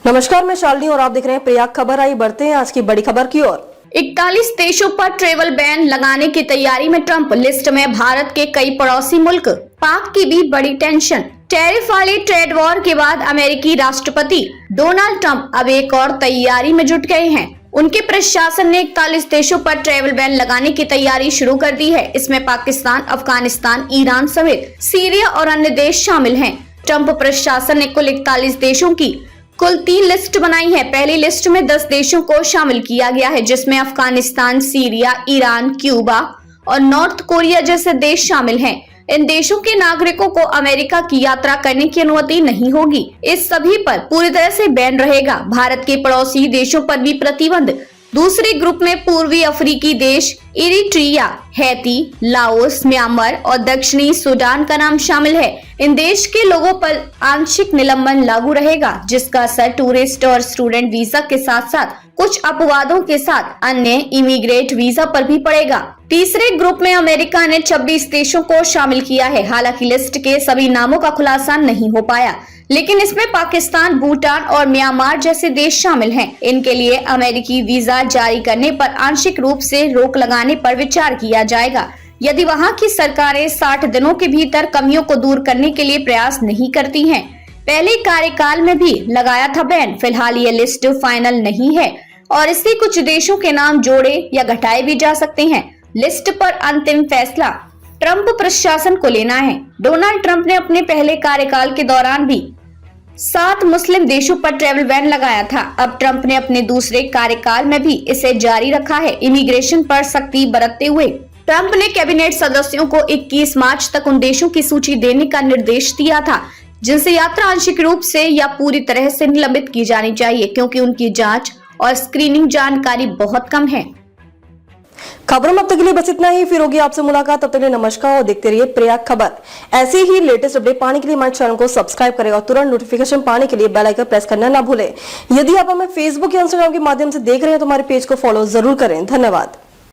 नमस्कार, मैं शालिनी और आप देख रहे हैं प्रयाग खबर। आई बढ़ते हैं आज की बड़ी खबर की ओर। 41 देशों पर ट्रेवल बैन लगाने की तैयारी में ट्रंप। लिस्ट में भारत के कई पड़ोसी मुल्क। पाक की भी बड़ी टेंशन। टैरिफ वाले ट्रेड वॉर के बाद अमेरिकी राष्ट्रपति डोनाल्ड ट्रंप अब एक और तैयारी में जुट गए हैं। उनके प्रशासन ने 41 देशों पर ट्रेवल बैन लगाने की तैयारी शुरू कर दी है। इसमें पाकिस्तान, अफगानिस्तान, ईरान समेत सीरिया और अन्य देश शामिल हैं। ट्रंप प्रशासन ने कुल 41 देशों की कुल 3 लिस्ट बनाई है। पहली लिस्ट में 10 देशों को शामिल किया गया है, जिसमें अफगानिस्तान, सीरिया, ईरान, क्यूबा और नॉर्थ कोरिया जैसे देश शामिल हैं। इन देशों के नागरिकों को अमेरिका की यात्रा करने की अनुमति नहीं होगी। इस सभी पर पूरी तरह से बैन रहेगा। भारत के पड़ोसी देशों पर भी प्रतिबंध। दूसरे ग्रुप में पूर्वी अफ्रीकी देश इरिट्रिया, हैती, लाओस, म्यांमार और दक्षिणी सूडान का नाम शामिल है। इन देश के लोगों पर आंशिक निलंबन लागू रहेगा, जिसका असर टूरिस्ट और स्टूडेंट वीजा के साथ साथ कुछ अपवादों के साथ अन्य इमिग्रेट वीजा पर भी पड़ेगा। तीसरे ग्रुप में अमेरिका ने 26 देशों को शामिल किया है। हालांकि लिस्ट के सभी नामों का खुलासा नहीं हो पाया, लेकिन इसमें पाकिस्तान, भूटान और म्यांमार जैसे देश शामिल हैं। इनके लिए अमेरिकी वीजा जारी करने पर आंशिक रूप से रोक लगाने पर विचार किया जाएगा, यदि वहां की सरकारें 60 दिनों के भीतर कमियों को दूर करने के लिए प्रयास नहीं करती हैं। पहले कार्यकाल में भी लगाया था बैन। फिलहाल ये लिस्ट फाइनल नहीं है और इससे कुछ देशों के नाम जोड़े या घटाए भी जा सकते हैं। लिस्ट पर अंतिम फैसला ट्रंप प्रशासन को लेना है। डोनाल्ड ट्रंप ने अपने पहले कार्यकाल के दौरान भी 7 मुस्लिम देशों पर ट्रैवल बैन लगाया था। अब ट्रंप ने अपने दूसरे कार्यकाल में भी इसे जारी रखा है। इमिग्रेशन पर सख्ती बरतते हुए ट्रंप ने कैबिनेट सदस्यों को 21 मार्च तक उन देशों की सूची देने का निर्देश दिया था जिनसे यात्रा आंशिक रूप से या पूरी तरह से निलंबित की जानी चाहिए, क्योंकि उनकी जांच और स्क्रीनिंग जानकारी बहुत कम है। खबरों में अब तक के लिए बस इतना ही। फिर होगी आपसे मुलाकात। तब तक के लिए नमस्कार और देखते रहिए प्रयाग खबर। ऐसे ही लेटेस्ट अपडेट पाने के लिए हमारे चैनल को सब्सक्राइब करें और तुरंत नोटिफिकेशन पाने के लिए बेल आइकन प्रेस करना ना भूलें। यदि आप हमें फेसबुक या इंस्टाग्राम के माध्यम से देख रहे हैं तो हमारे पेज को फॉलो जरूर करें। धन्यवाद।